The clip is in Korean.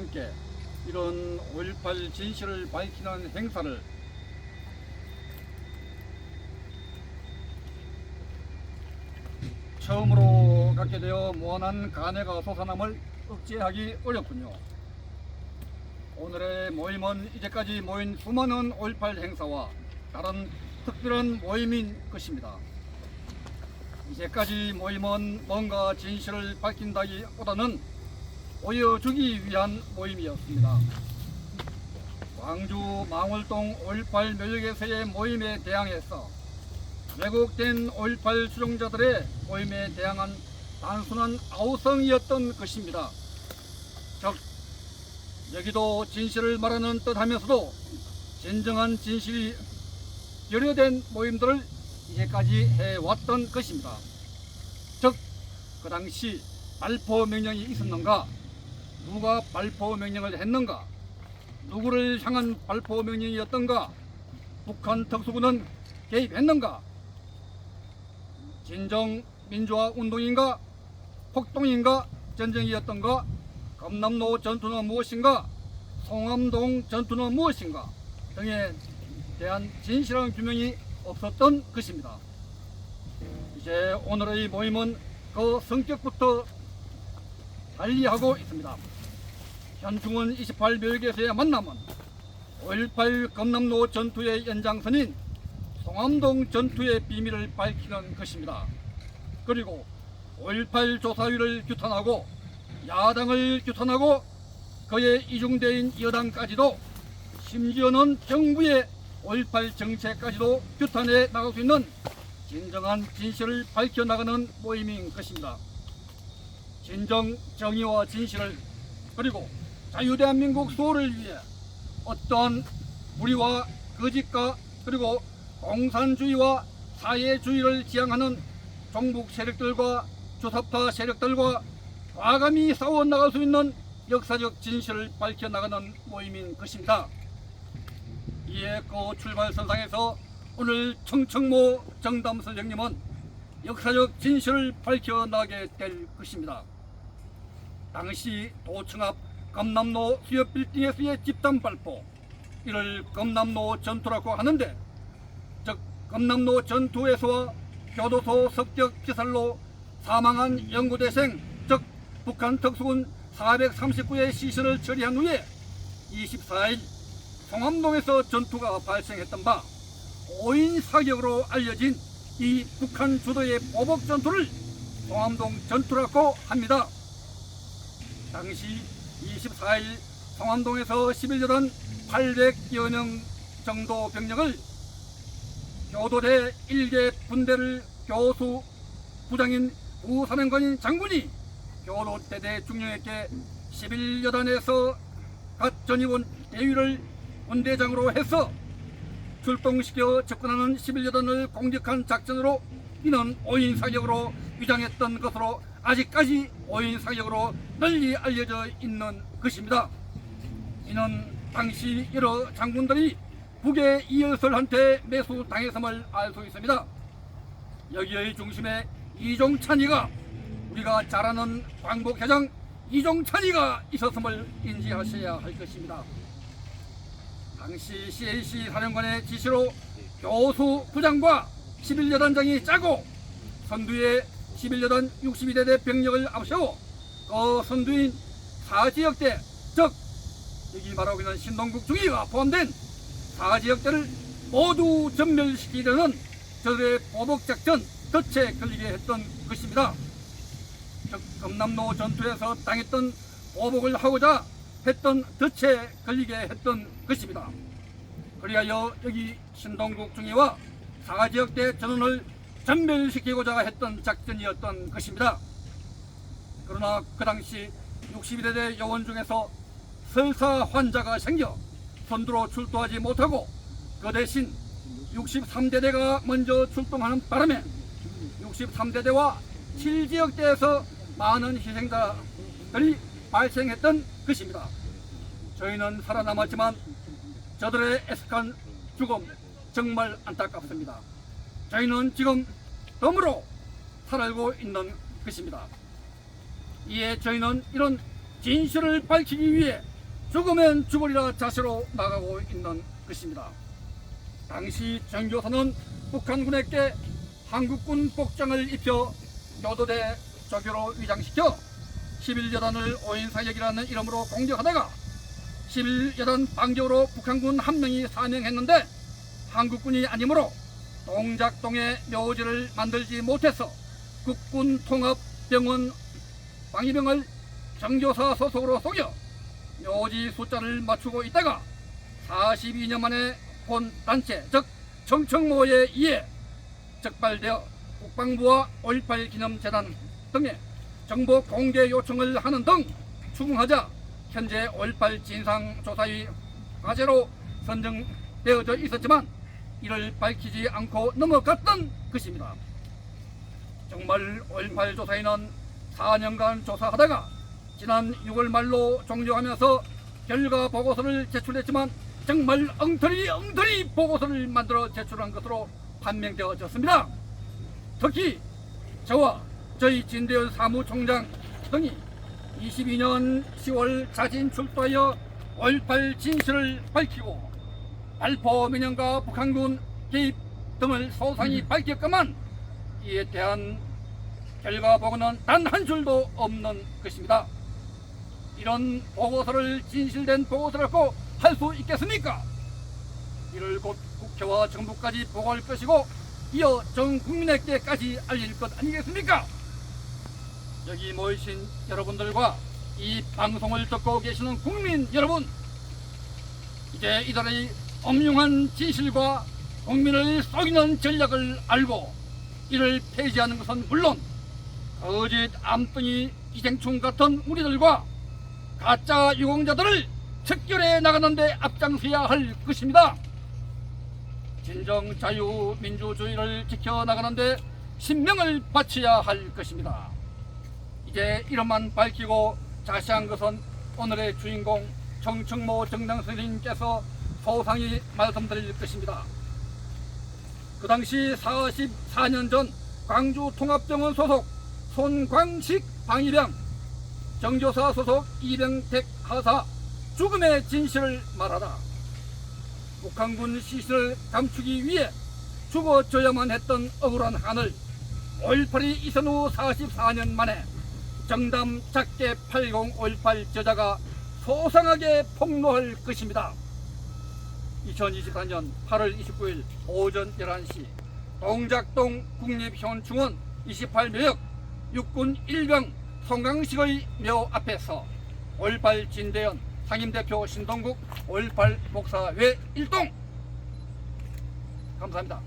함께 이런 5.18 진실을 밝히는 행사를 처음으로 갖게 되어 무한한 간해가 솟아남을 억제하기 어렵군요. 오늘의 모임은 이제까지 모인 수많은 5.18 행사와 다른 특별한 모임인 것입니다. 이제까지 모임은 뭔가 진실을 밝힌다기보다는 보여주기 위한 모임이었습니다. 광주 망월동 5.18 멸력에서의 모임에 대항해서 왜곡된 5.18 추종자들의 모임에 대항한 단순한 아우성이었던 것입니다. 즉, 여기도 진실을 말하는 듯하면서도 진정한 진실이 결여된 모임들을 이제까지 해왔던 것입니다. 즉, 그 당시 발포 명령이 있었는가? 누가 발포 명령을 했는가? 누구를 향한 발포 명령이었던가? 북한 특수부는 개입했는가? 진정 민주화 운동인가? 폭동인가? 전쟁이었던가? 검남로 전투는 무엇인가? 송암동 전투는 무엇인가? 등에 대한 진실한 규명이 없었던 것입니다. 이제 오늘의 모임은 그 성격부터 달리하고 있습니다. 현충원 28 묘역에서의 만남은 5.18 검남로 전투의 연장선인 송암동 전투의 비밀을 밝히는 것입니다. 그리고 5.18 조사위를 규탄하고 야당을 규탄하고 그의 이중대인 여당까지도 심지어는 정부의 5.18 정책까지도 규탄해 나갈 수 있는 진정한 진실을 밝혀나가는 모임인 것입니다. 진정 정의와 진실을 그리고 자유대한민국 수호를 위해 어떠한 무리와 거짓과 그리고 공산주의와 사회주의를 지향하는 종북 세력들과 주사파 세력들과 과감히 싸워나갈 수 있는 역사적 진실을 밝혀나가는 모임인 것입니다. 이에 그 출발선상에서 오늘 청청모 정담 선생님은 역사적 진실을 밝혀나가게 될 것입니다. 당시 도청 앞 검남로 수협 빌딩에서의 집단 발포, 이를 검남로 전투라고 하는데, 즉 검남로 전투에서와 교도소 습격 피살로 사망한 연구대생, 즉 북한 특수군 439의 시신을 처리한 후에 24일 송암동에서 전투가 발생했던 바 5인 사격으로 알려진 이 북한 주도의 보복 전투를 송암동 전투라고 합니다. 당시 24일 송암동에서 11여단 800여 명 정도 병력을 교도대 1개 분대를 교수 부장인 부사령관인 장군이 교도대대 중령에게 11여단에서 갓 전입원 대위를 군대장으로 해서 출동시켜 접근하는 11여단을 공격한 작전으로 이는 5인 사격으로 위장했던 것으로 아직까지 5인 사격으로 널리 알려져 있는 것입니다. 이는 당시 여러 장군들이 북의 이열설한테 매수당했음을 알 수 있습니다. 여기의 중심에 이종찬이가, 우리가 잘 아는 광복회장 이종찬이가 있었음을 인지하셔야 할 것입니다. 당시 CAC 사령관의 지시로 교수 부장과 11여단장이 짜고 선두에 11여단 62대대 병력을 앞세워 그 선두인 4지역대, 즉 여기 말하고 있는 신동국 중위가 포함된 4지역대를 모두 전멸시키려는 저들의 보복작전 덫에 걸리게 했던 것입니다. 즉 검남로 전투에서 당했던 보복을 하고자 했던 덫에 걸리게 했던 것입니다. 그리하여 여기 신동국 중위와 4지역대 전원을 전멸시키고자 했던 작전이었던 것입니다. 그러나 그 당시 62대대 요원 중에서 설사 환자가 생겨 선두로 출동하지 못하고 그 대신 63대대가 먼저 출동하는 바람에 63대대와 7지역대에서 많은 희생자들이 발생했던 것입니다. 저희는 살아남았지만 저들의 애석한 죽음 정말 안타깝습니다. 저희는 지금 덤으로 살아가고 있는 것입니다. 이에 저희는 이런 진실을 밝히기 위해 죽으면 죽으리라 자세로 나가고 있는 것입니다. 당시 정교사는 북한군에게 한국군 복장을 입혀 교도대 조교로 위장시켜 11여단을 5인 사격이라는 이름으로 공격하다가 11여단 반격으로 북한군 한 명이 사망했는데 한국군이 아니므로 동작동에 묘지를 만들지 못해서 국군통합병원 방위병을 정교사 소속으로 속여 묘지 숫자를 맞추고 있다가 42년 만에 본 단체 즉 청청모에 의해 적발되어 국방부와 5.18 기념재단 등에 정보 공개 요청을 하는 등 추궁하자 현재 5.18 진상조사위 과제로 선정되어져 있었지만 이를 밝히지 않고 넘어갔던 것입니다. 정말 5.18 조사위는 4년간 조사하다가 지난 6월 말로 종료하면서 결과 보고서를 제출했지만 정말 엉터리 보고서를 만들어 제출한 것으로 판명되어졌습니다. 특히 저와 저희 진대현 사무총장 등이 22년 10월 자진 출두하여 5.18 진실을 밝히고 발포 민영과 북한군 개입 등을 소상히 밝혔건만 이에 대한 결과 보고는 단 한 줄도 없는 것입니다. 이런 보고서를 진실된 보고서라고 할 수 있겠습니까? 이를 곧 국회와 정부까지 보고할 것이고 이어 전 국민에게까지 알릴 것 아니겠습니까? 여기 모이신 여러분들과 이 방송을 듣고 계시는 국민 여러분, 이제 이들의 엄중한 진실과 국민을 속이는 전략을 알고 이를 폐지하는 것은 물론 거짓 암덩이 기생충 같은 무리들과 가짜 유공자들을 척결해 나가는데 앞장서야 할 것입니다. 진정 자유민주주의를 지켜나가는데 신명을 바쳐야 할 것입니다. 이제 이름만 밝히고 자세한 것은 오늘의 주인공 청청모 정당 선생님께서 소상히 말씀드릴 것입니다. 그 당시 44년 전 광주통합병원 소속 손광식 방위병, 정교사 소속 이병택 하사 죽음의 진실을 말하다 북한군 시신을 감추기 위해 죽어줘야만 했던 억울한 한을 5.18이 이선 후 44년 만에 정담 작게 8058 저자가 소상하게 폭로할 것입니다. 2024년 8월 29일 오전 11시 동작동 국립현충원 28매역 육군 1병 송강식의 묘 앞에서 5.18 진대현 상임대표 신동국 5.18 목사 외일동 감사합니다.